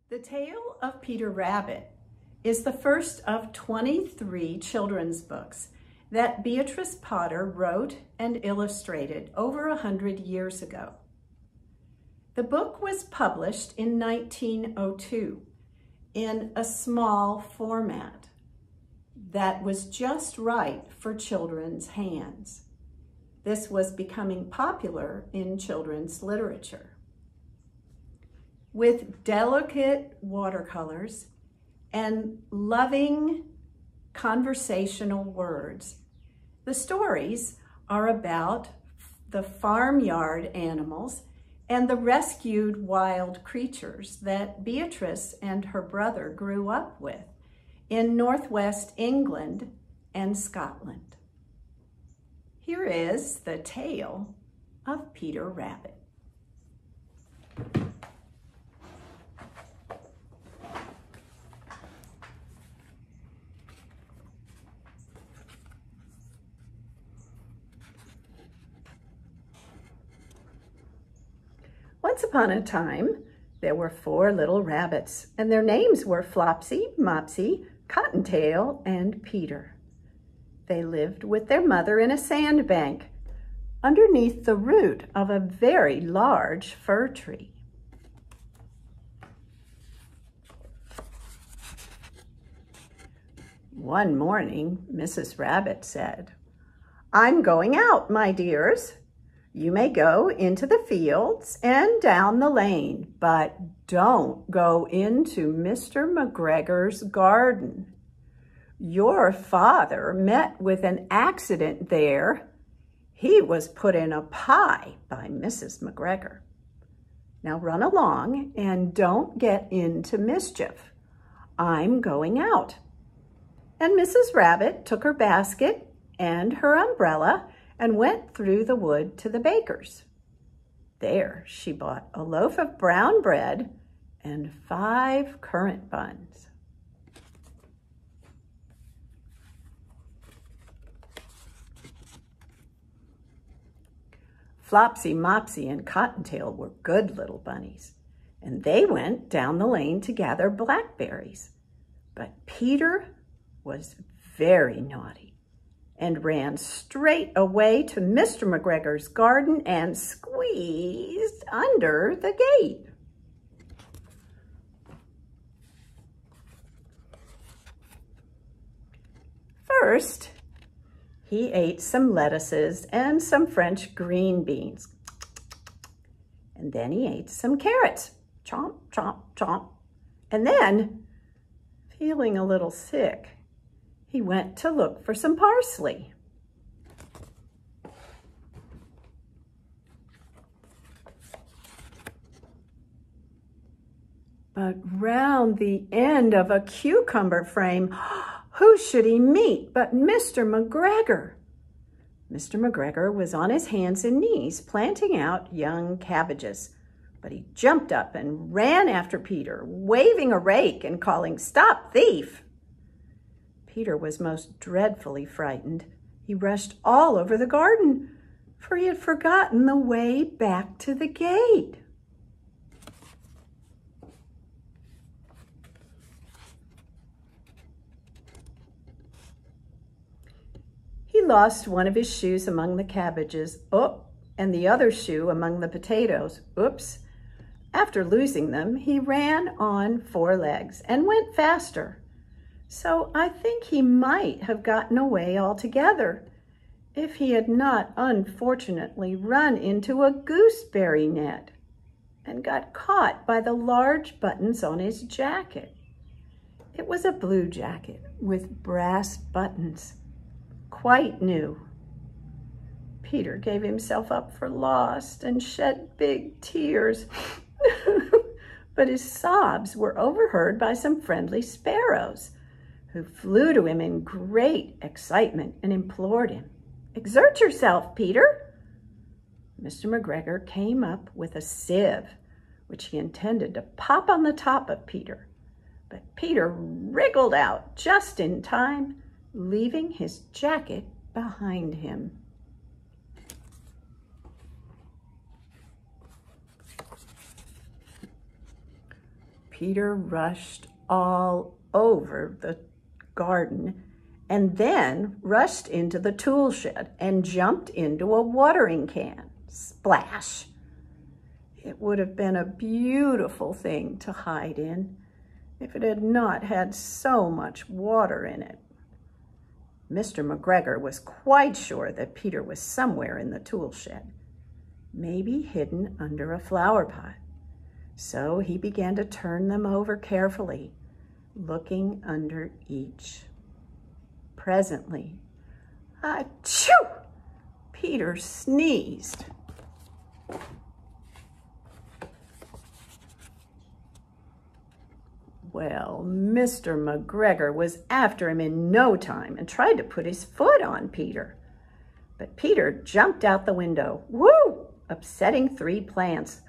The Tale of Peter Rabbit is the first of 23 children's books that Beatrix Potter wrote and illustrated over 100 years ago. The book was published in 1902 in a small format that was just right for children's hands. This was becoming popular in children's literature. With delicate watercolors and loving conversational words, the stories are about the farmyard animals and the rescued wild creatures that Beatrice and her brother grew up with in Northwest England and Scotland. Here is the tale of Peter Rabbit. Once upon a time, there were 4 little rabbits, and their names were Flopsy, Mopsy, Cottontail, and Peter. They lived with their mother in a sandbank underneath the root of a very large fir tree. One morning, Mrs. Rabbit said, "I'm going out, my dears. You may go into the fields and down the lane, but don't go into Mr. McGregor's garden. Your father met with an accident there. He was put in a pie by Mrs. McGregor. Now run along and don't get into mischief. I'm going out." And Mrs. Rabbit took her basket and her umbrella and went through the wood to the baker's. There she bought a loaf of brown bread and 5 currant buns. Flopsy, Mopsy, and Cottontail were good little bunnies, and they went down the lane to gather blackberries. But Peter was very naughty and ran straight away to Mr. McGregor's garden and squeezed under the gate. First, he ate some lettuces and some French green beans. And then he ate some carrots. Chomp, chomp, chomp. And then, feeling a little sick, he went to look for some parsley. But round the end of a cucumber frame, who should he meet but Mr. McGregor? Mr. McGregor was on his hands and knees planting out young cabbages, but he jumped up and ran after Peter, waving a rake and calling, "Stop, thief!" Peter was most dreadfully frightened. He rushed all over the garden, for he had forgotten the way back to the gate. He lost one of his shoes among the cabbages, and the other shoe among the potatoes, oops. After losing them, he ran on 4 legs and went faster. So I think he might have gotten away altogether if he had not unfortunately run into a gooseberry net and got caught by the large buttons on his jacket. It was a blue jacket with brass buttons, quite new. Peter gave himself up for lost and shed big tears, but his sobs were overheard by some friendly sparrows, who flew to him in great excitement and implored him, "Exert yourself, Peter." Mr. McGregor came up with a sieve, which he intended to pop on the top of Peter. But Peter wriggled out just in time, leaving his jacket behind him. Peter rushed all over the garden and then rushed into the tool shed and jumped into a watering can. Splash! It would have been a beautiful thing to hide in if it had not had so much water in it. Mr. McGregor was quite sure that Peter was somewhere in the tool shed, maybe hidden under a flower pot. So he began to turn them over carefully, looking under each. Presently, achoo! Peter sneezed. Well, Mr. McGregor was after him in no time and tried to put his foot on Peter. But Peter jumped out the window, whoo, upsetting 3 plants.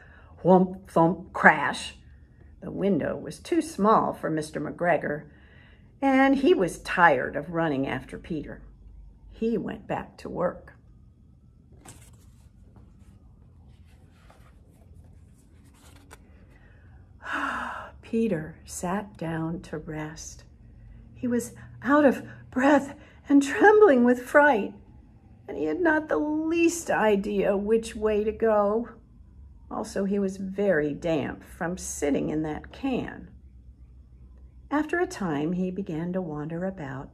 Whump, thump, crash. The window was too small for Mr. McGregor, and he was tired of running after Peter. He went back to work. Peter sat down to rest. He was out of breath and trembling with fright, and he had not the least idea which way to go. Also, he was very damp from sitting in that can. After a time, he began to wander about,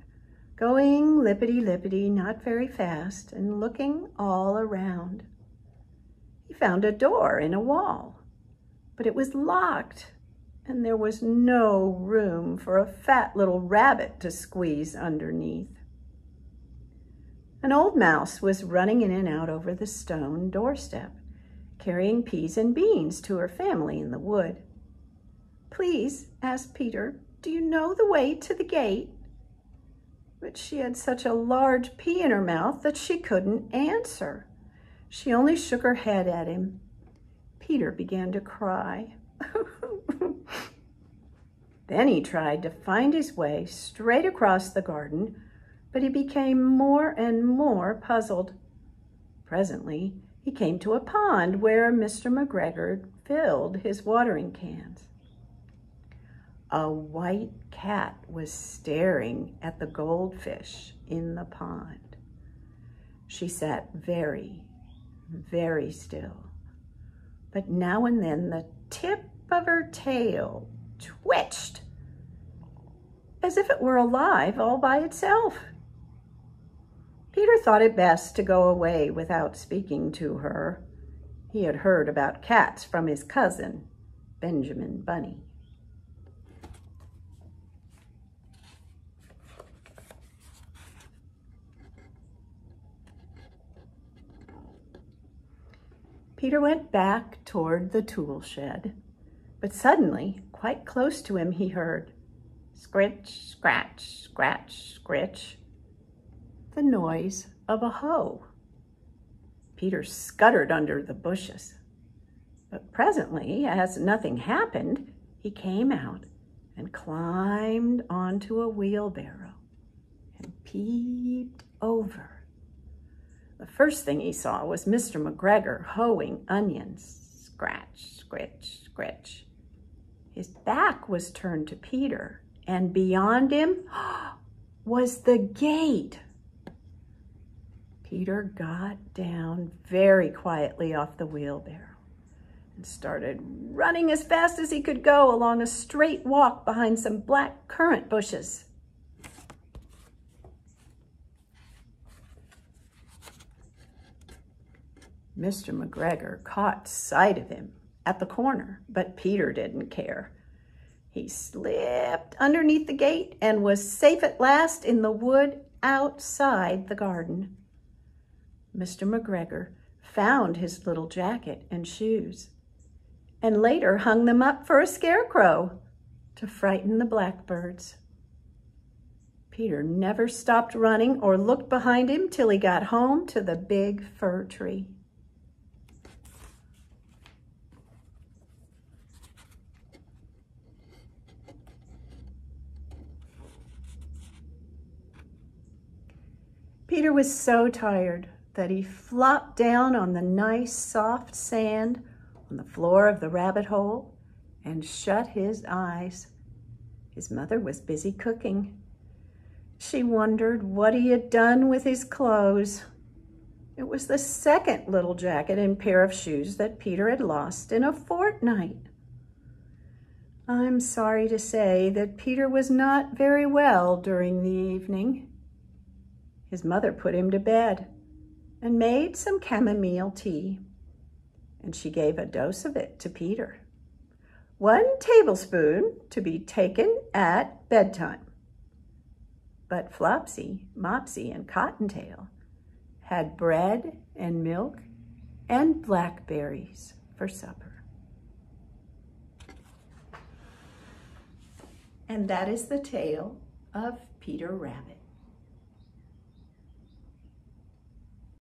going lippity-lippity, not very fast, and looking all around. He found a door in a wall, but it was locked, and there was no room for a fat little rabbit to squeeze underneath. An old mouse was running in and out over the stone doorstep, carrying peas and beans to her family in the wood. "Please," asked Peter, "do you know the way to the gate?" But she had such a large pea in her mouth that she couldn't answer. She only shook her head at him. Peter began to cry. Then he tried to find his way straight across the garden, but he became more and more puzzled. Presently, he came to a pond where Mr. McGregor filled his watering cans. A white cat was staring at the goldfish in the pond. She sat very, very still, but now and then the tip of her tail twitched as if it were alive all by itself. Peter thought it best to go away without speaking to her. He had heard about cats from his cousin, Benjamin Bunny. Peter went back toward the tool shed, but suddenly, quite close to him, he heard scritch, scratch, scratch, scritch, the noise of a hoe. Peter scuttered under the bushes, but presently, as nothing happened, he came out and climbed onto a wheelbarrow and peeped over. The first thing he saw was Mr. McGregor hoeing onions, scratch, scritch, scritch. His back was turned to Peter, and beyond him was the gate. Peter got down very quietly off the wheelbarrow and started running as fast as he could go along a straight walk behind some black currant bushes. Mr. McGregor caught sight of him at the corner, but Peter didn't care. He slipped underneath the gate and was safe at last in the wood outside the garden. Mr. McGregor found his little jacket and shoes, and later hung them up for a scarecrow to frighten the blackbirds. Peter never stopped running or looked behind him till he got home to the big fir tree. Peter was so tired that he flopped down on the nice soft sand on the floor of the rabbit hole and shut his eyes. His mother was busy cooking. She wondered what he had done with his clothes. It was the second little jacket and pair of shoes that Peter had lost in a fortnight. I'm sorry to say that Peter was not very well during the evening. His mother put him to bed and made some chamomile tea, and she gave a dose of it to Peter. 1 tablespoon to be taken at bedtime. But Flopsy, Mopsy, and Cottontail had bread and milk and blackberries for supper. And that is the tale of Peter Rabbit.